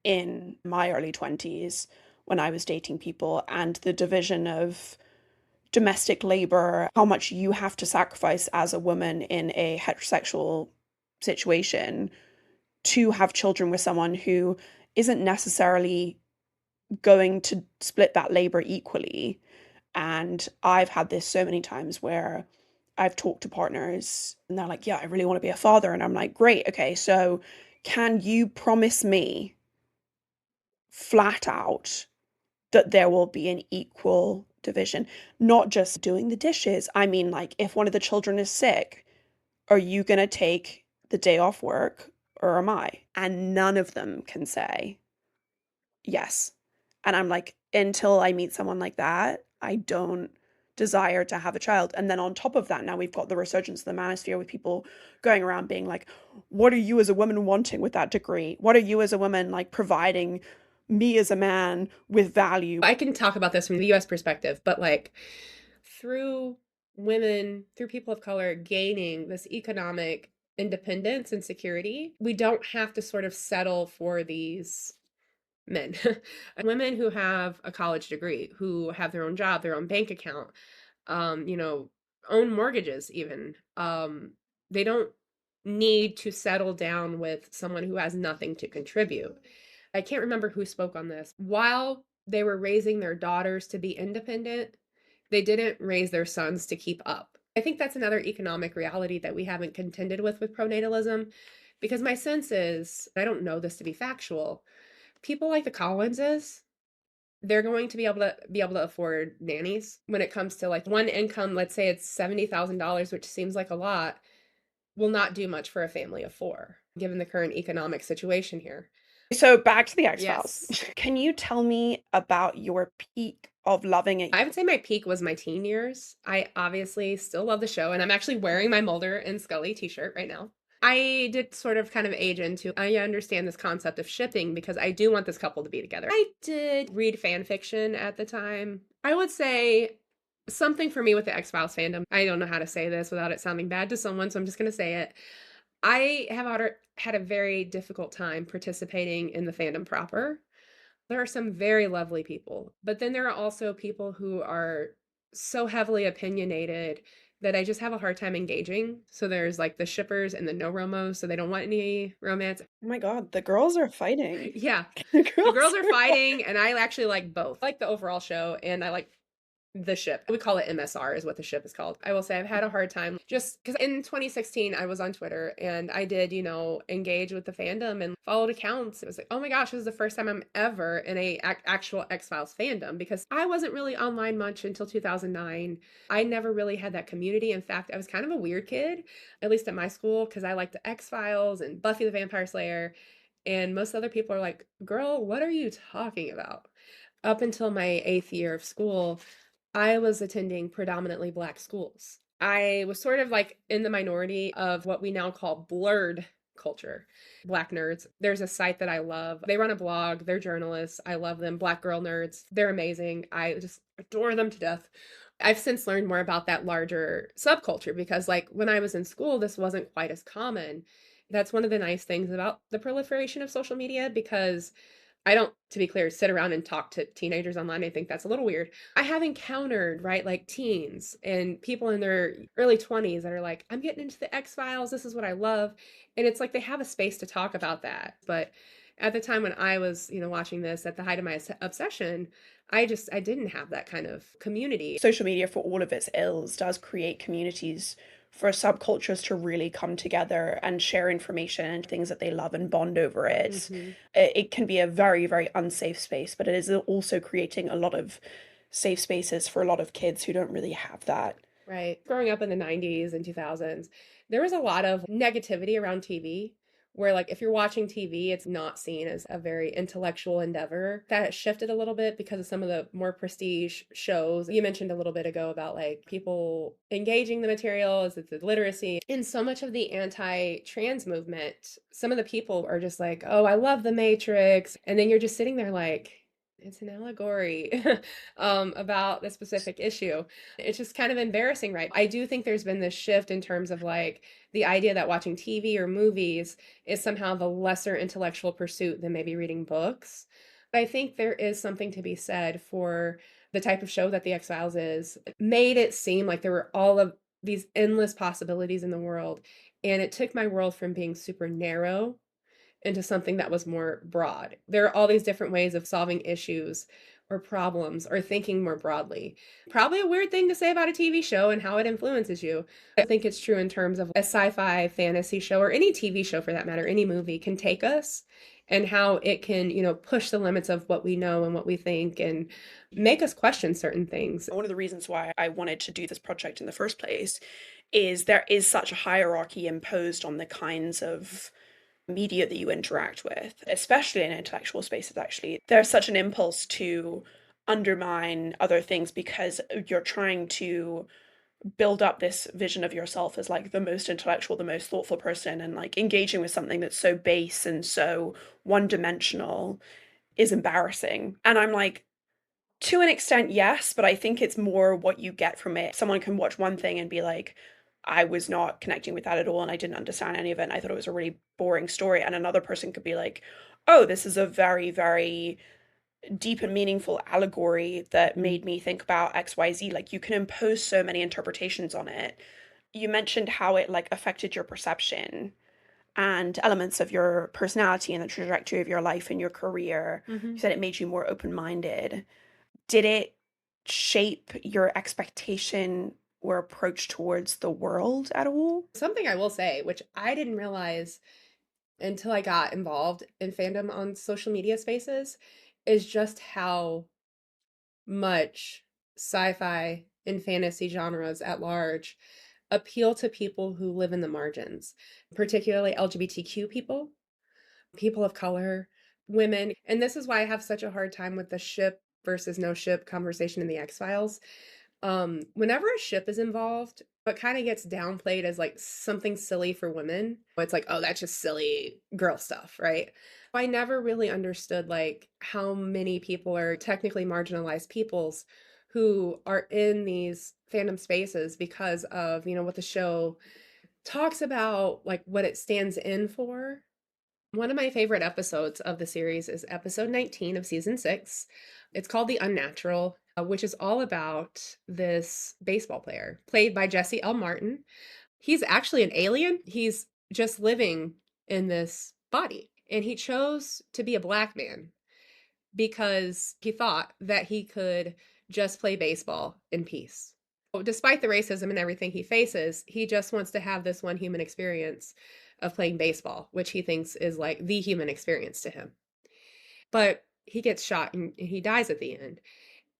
[SPEAKER 2] in my early 20s, when I was dating people, and the division of domestic labor, how much you have to sacrifice as a woman in a heterosexual situation to have children with someone who isn't necessarily going to split that labor equally. And I've had this so many times where I've talked to partners and they're like, yeah, I really want to be a father. And I'm like, great. Okay. So can you promise me flat out that there will be an equal division? Not just doing the dishes. I mean, like, if one of the children is sick, are you going to take the day off work or am I? And none of them can say yes. And I'm like, until I meet someone like that, I don't desire to have a child. And then on top of that, now we've got the resurgence of the manosphere with people going around being like, what are you as a woman wanting with that degree? What are you as a woman like providing me as a man with value?
[SPEAKER 1] I can talk about this from the US perspective, but like through women, through people of color gaining this economic independence and security, we don't have to sort of settle for these men. Women who have a college degree, who have their own job, their own bank account, you know, own mortgages even. They don't need to settle down with someone who has nothing to contribute. I can't remember who spoke on this. While they were raising their daughters to be independent, they didn't raise their sons to keep up. I think that's another economic reality that we haven't contended with pronatalism, because my sense is, I don't know this to be factual, people like the Collinses, they're going to be able to afford nannies when it comes to like one income, let's say it's $70,000, which seems like a lot, will not do much for a family of four, given the current economic situation here.
[SPEAKER 2] So back to the X-Files.
[SPEAKER 1] Yes.
[SPEAKER 2] Can you tell me about your peak of loving it?
[SPEAKER 1] I would say my peak was my teen years. I obviously still love the show, and I'm actually wearing my Mulder and Scully t-shirt right now. I did sort of kind of age into, I understand this concept of shipping because I do want this couple to be together. I did read fan fiction at the time. I would say something for me with the X-Files fandom. I don't know how to say this without it sounding bad to someone, so I'm just going to say it. I have had a very difficult time participating in the fandom proper. There are some very lovely people, but then there are also people who are so heavily opinionated that I just have a hard time engaging. So there's like the shippers and the no romos, so they don't want any romance.
[SPEAKER 2] Oh my God, the girls are fighting.
[SPEAKER 1] Yeah,
[SPEAKER 2] The
[SPEAKER 1] the girls are
[SPEAKER 2] are
[SPEAKER 1] fighting, and I actually like both. I like the overall show, and I like the ship. We call it MSR is what the ship is called. I will say I've had a hard time just because in 2016 I was on Twitter and I did, engage with the fandom and followed accounts. It was like, oh my gosh, this is the first time I'm ever in a actual X-Files fandom because I wasn't really online much until 2009. I never really had that community. In fact, I was kind of a weird kid, at least at my school, because I liked the X-Files and Buffy the Vampire Slayer. And most other people are like, girl, what are you talking about? Up until my 8th year of school, I was attending predominantly Black schools. I was sort of like in the minority of what we now call blerd culture. Black nerds. There's a site that I love. They run a blog. They're journalists. I love them. Black girl nerds. They're amazing. I just adore them to death. I've since learned more about that larger subculture because, like, when I was in school, this wasn't quite as common. That's one of the nice things about the proliferation of social media because I don't, to be clear, sit around and talk to teenagers online. I think that's a little weird. I have encountered, right, like teens and people in their early 20s that are like, I'm getting into the X-Files. This is what I love. And it's like they have a space to talk about that. But at the time when I was, watching this at the height of my obsession, I didn't have that kind of community.
[SPEAKER 2] Social media, for all of its ills, does create communities for subcultures to really come together and share information and things that they love and bond over it.
[SPEAKER 1] Mhm.
[SPEAKER 2] It can be a very, very unsafe space, but it is also creating a lot of safe spaces for a lot of kids who don't really have that.
[SPEAKER 1] Right. Growing up in the 90s and 2000s, there was a lot of negativity around TV where, like, if you're watching TV, it's not seen as a very intellectual endeavor. That has shifted a little bit because of some of the more prestige shows. You mentioned a little bit ago about like people engaging the material, is it the literacy? In so much of the anti-trans movement, some of the people are just like, oh, I love the Matrix. And then you're just sitting there like, it's an allegory about the specific issue. It's just kind of embarrassing, right? I do think there's been this shift in terms of like the idea that watching TV or movies is somehow the lesser intellectual pursuit than maybe reading books. I think there is something to be said for the type of show that The X-Files is. It made it seem like there were all of these endless possibilities in the world. And it took my world from being super narrow into something that was more broad. There are all these different ways of solving issues or problems or thinking more broadly. Probably a weird thing to say about a TV show and how it influences you. I think it's true in terms of a sci-fi fantasy show or any TV show for that matter, any movie can take us and how it can, push the limits of what we know and what we think and make us question certain things.
[SPEAKER 2] One of the reasons why I wanted to do this project in the first place is there is such a hierarchy imposed on the kinds of media that you interact with, especially in intellectual spaces, actually. There's such an impulse to undermine other things because you're trying to build up this vision of yourself as like the most intellectual, the most thoughtful person, and like engaging with something that's so base and so one-dimensional is embarrassing. And I'm like, to an extent, yes, but I think it's more what you get from it. Someone can watch one thing and be like, I was not connecting with that at all and I didn't understand any of it and I thought it was a really boring story. And another person could be like, oh, this is a very, very deep and meaningful allegory that made me think about XYZ. Like, you can impose so many interpretations on it. You mentioned how it like affected your perception and elements of your personality and the trajectory of your life and your career.
[SPEAKER 1] Mhm.
[SPEAKER 2] You said it made you more open-minded. Did it shape your expectation or approach towards the world at all?
[SPEAKER 1] Something I will say, which I didn't realize until I got involved in fandom on social media spaces, is just how much sci-fi and fantasy genres at large appeal to people who live in the margins, particularly LGBTQ people, people of color, women. And this is why I have such a hard time with the ship versus no ship conversation in the X-Files. Whenever a ship is involved, it kind of gets downplayed as like something silly for women. It's like, oh, that's just silly girl stuff, right? I never really understood like how many people are technically marginalized peoples who are in these fandom spaces because of, what the show talks about, like what it stands in for. One of my favorite episodes of the series is episode 19 of season 6. It's called The Unnatural, which is all about this baseball player played by Jesse L. Martin. He's actually an alien. He's just living in this body. And he chose to be a black man because he thought that he could just play baseball in peace. Despite the racism and everything he faces, he just wants to have this one human experience of playing baseball, which he thinks is like the human experience to him. But he gets shot and he dies at the end.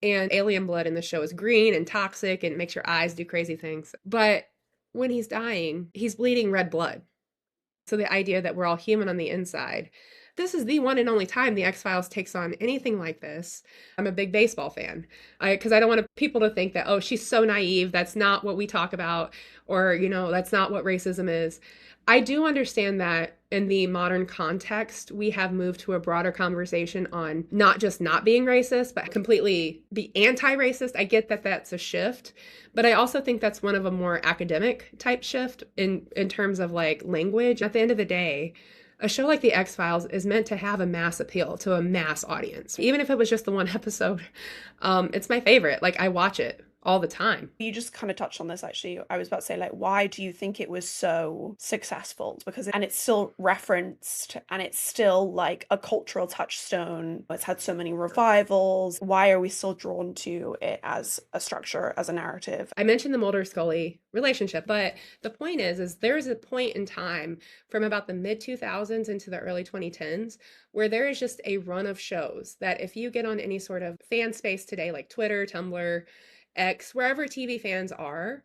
[SPEAKER 1] And alien blood in the show is green and toxic and makes your eyes do crazy things. But when he's dying, he's bleeding red blood. So the idea that we're all human on the inside. This is the one and only time the X-Files takes on anything like this. I'm a big baseball fan because I don't want people to think that, oh, she's so naive. That's not what we talk about. Or, that's not what racism is. I do understand that in the modern context, we have moved to a broader conversation on not just not being racist, but completely be anti-racist. I get that that's a shift, but I also think that's one of a more academic type shift in terms of like language. At the end of the day, A show like The X-Files is meant to have a mass appeal to a mass audience. Even if it was just the one episode, it's my favorite. Like, I watch it all the time.
[SPEAKER 2] You just kind of touched on this actually. I was about to say, like, why do you think it was so successful? Because and it's still referenced and it's still like a cultural touchstone. It's had so many revivals. Why are we still drawn to it as a structure, as a narrative?
[SPEAKER 1] I mentioned the Mulder Scully relationship, but the point is there's a point in time from about the mid 2000s into the early 2010s where there is just a run of shows that if you get on any sort of fan space today, like Twitter, Tumblr, X, wherever TV fans are,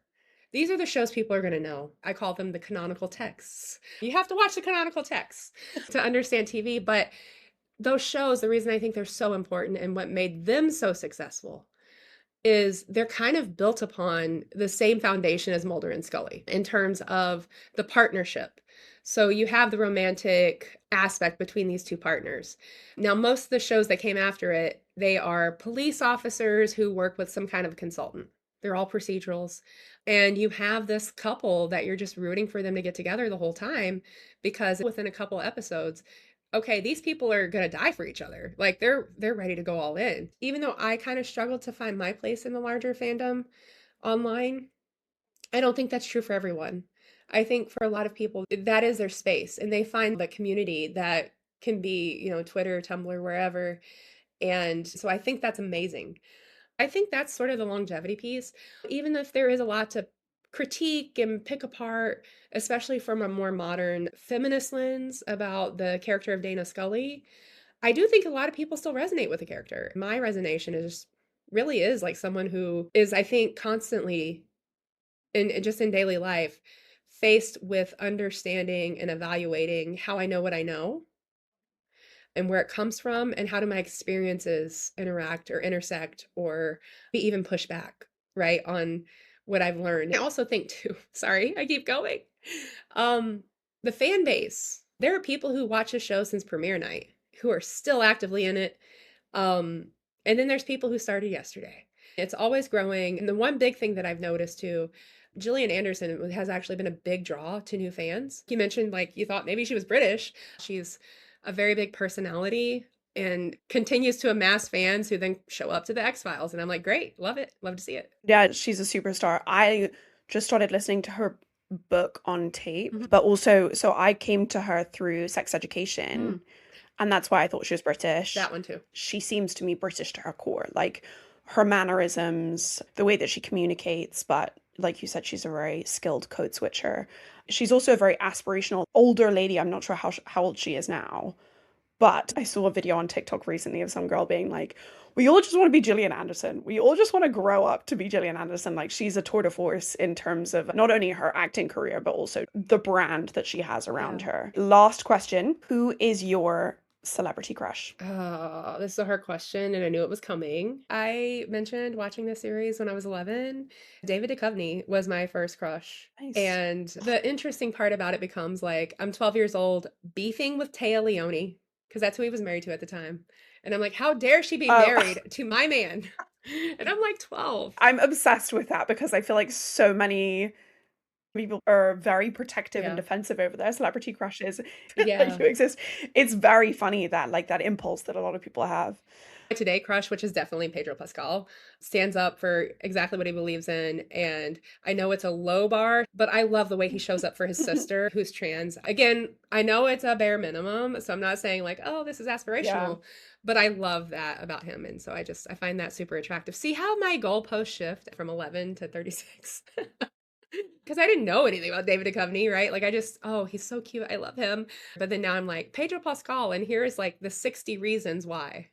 [SPEAKER 1] these are the shows people are going to know. I call them the canonical texts. You have to watch the canonical texts to understand TV, but those shows, the reason I think they're so important and what made them so successful is they're kind of built upon the same foundation as Mulder and Scully in terms of the partnership. So you have the romantic aspect between these two partners. Now, most of the shows that came after it, they are police officers who work with some kind of consultant. They're all procedurals. And you have this couple that you're just rooting for them to get together the whole time because within a couple episodes, okay, these people are going to die for each other. Like they're ready to go all in. Even though I kind of struggled to find my place in the larger fandom online, I don't think that's true for everyone. I think for a lot of people that is their space and they find the community that can be, Twitter, Tumblr, wherever. And so I think that's amazing. I think that's sort of the longevity piece. Even if there is a lot to critique and pick apart, especially from a more modern feminist lens about the character of Dana Scully, I do think a lot of people still resonate with the character. My resonation is really is like someone who is, I think, constantly just in daily life faced with understanding and evaluating how I know what I know and where it comes from and how do my experiences interact or intersect or be even push back, right, on what I've learned. I also think too, sorry, I keep going. Um, the fan base. There are people who watch the show since premiere night who are still actively in it. And then there's people who started yesterday. It's always growing. And the one big thing that I've noticed too, Gillian Anderson has actually been a big draw to new fans. You mentioned like you thought maybe she was British. She's a very big personality and continues to amass fans who then show up to the X-Files. And I'm like, great, love it, love to see it.
[SPEAKER 2] Yeah, she's a superstar. I just started listening to her book on tape,
[SPEAKER 1] Mhm.
[SPEAKER 2] but also, so I came to her through Sex Education, and that's why I thought she was British.
[SPEAKER 1] That one too.
[SPEAKER 2] She seems to me British to her core, like her mannerisms, the way that she communicates, but like you said, she's a very skilled code switcher. She's also a very aspirational older lady. I'm not sure how old she is now, but I saw a video on TikTok recently of some girl being like, we all just want to be Gillian Anderson. We all just want to grow up to be Gillian Anderson. Like, she's a tour de force in terms of not only her acting career, but also the brand that she has around her. Last question. Who is your celebrity crush?
[SPEAKER 1] Oh, this is a hard question, and I knew it was coming. I mentioned watching this series when I was 11. David Duchovny was my first crush.
[SPEAKER 2] Nice.
[SPEAKER 1] And the interesting part about it becomes like, I'm 12 years old, beefing with Taya Leone, because that's who he was married to at the time. And I'm like, how dare she be married to my man? And I'm like 12.
[SPEAKER 2] I'm obsessed with that because I feel like so many people are very protective and defensive over their celebrity crushes that you exist. It's very funny that like that impulse that a lot of people have.
[SPEAKER 1] My today crush, which is definitely Pedro Pascal, stands up for exactly what he believes in. And I know it's a low bar, but I love the way he shows up for his sister who's trans. Again, I know it's a bare minimum, so I'm not saying like, oh, this is aspirational, but I love that about him. And so I find that super attractive. See how my goalposts shift from 11 to 36? Because I didn't know anything about David Duchovny, right? Like oh, he's so cute. I love him. But then now I'm like, Pedro Pascal, and here's like the 60 reasons why.